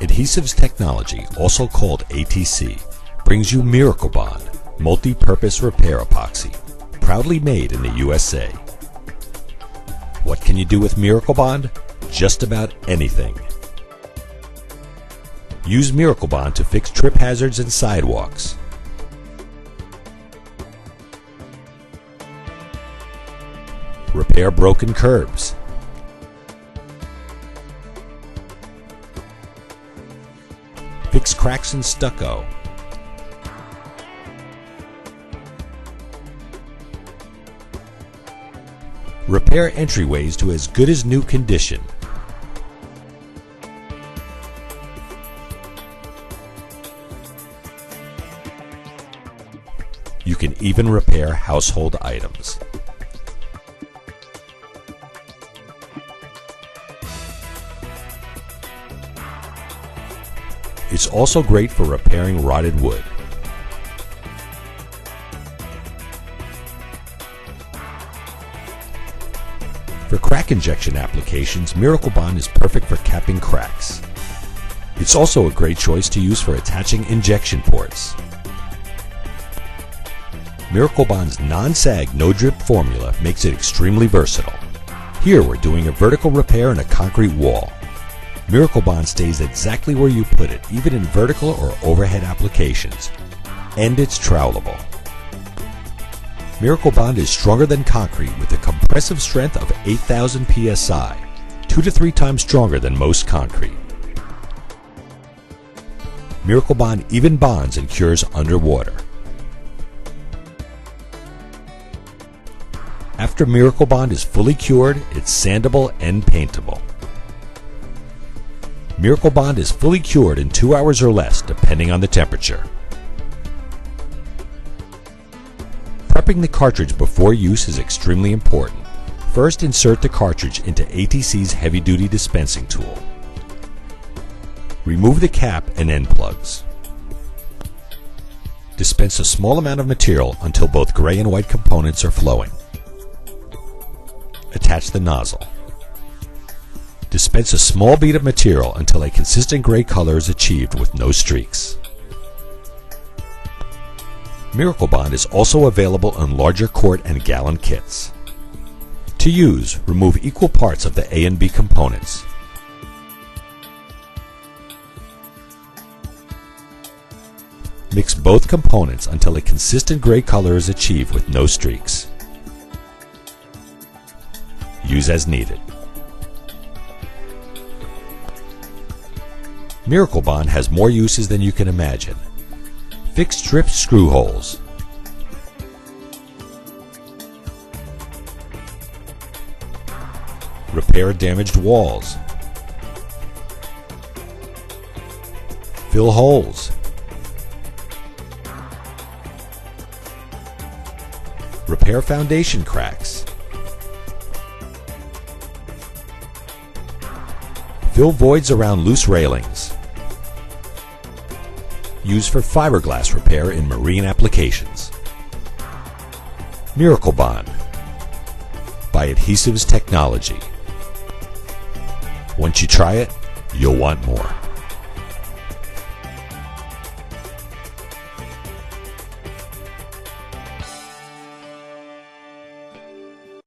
Adhesives technology, also called ATC, brings you Miracle Bond Multi-Purpose Repair Epoxy, proudly made in the USA. What can you do with Miracle Bond? Just about anything. Use Miracle Bond to fix trip hazards and sidewalks. Repair broken curbs. Fix cracks in stucco. Repair entryways to as good as new condition. You can even repair household items. It's also great for repairing rotted wood. For crack injection applications, Miracle Bond is perfect for capping cracks. It's also a great choice to use for attaching injection ports. Miracle Bond's non-sag, no-drip formula makes it extremely versatile. Here we're doing a vertical repair in a concrete wall. Miracle Bond stays exactly where you put it, even in vertical or overhead applications. And it's trowelable. Miracle Bond is stronger than concrete with a compressive strength of 8,000 psi, 2 to 3 times stronger than most concrete. Miracle Bond even bonds and cures underwater. After Miracle Bond is fully cured, it's sandable and paintable. Miracle Bond is fully cured in 2 hours or less, depending on the temperature. Prepping the cartridge before use is extremely important. First, insert the cartridge into ATC's heavy-duty dispensing tool. Remove the cap and end plugs. Dispense a small amount of material until both gray and white components are flowing. Attach the nozzle. Dispense a small bead of material until a consistent gray color is achieved with no streaks. Miracle Bond is also available in larger quart and gallon kits. To use, remove equal parts of the A and B components. Mix both components until a consistent gray color is achieved with no streaks. Use as needed. Miracle Bond has more uses than you can imagine. Fix stripped screw holes. Repair damaged walls. Fill holes. Repair foundation cracks. Fill voids around loose railings. Use for fiberglass repair in marine applications. Miracle Bond by Adhesives Technology. Once you try it, you'll want more.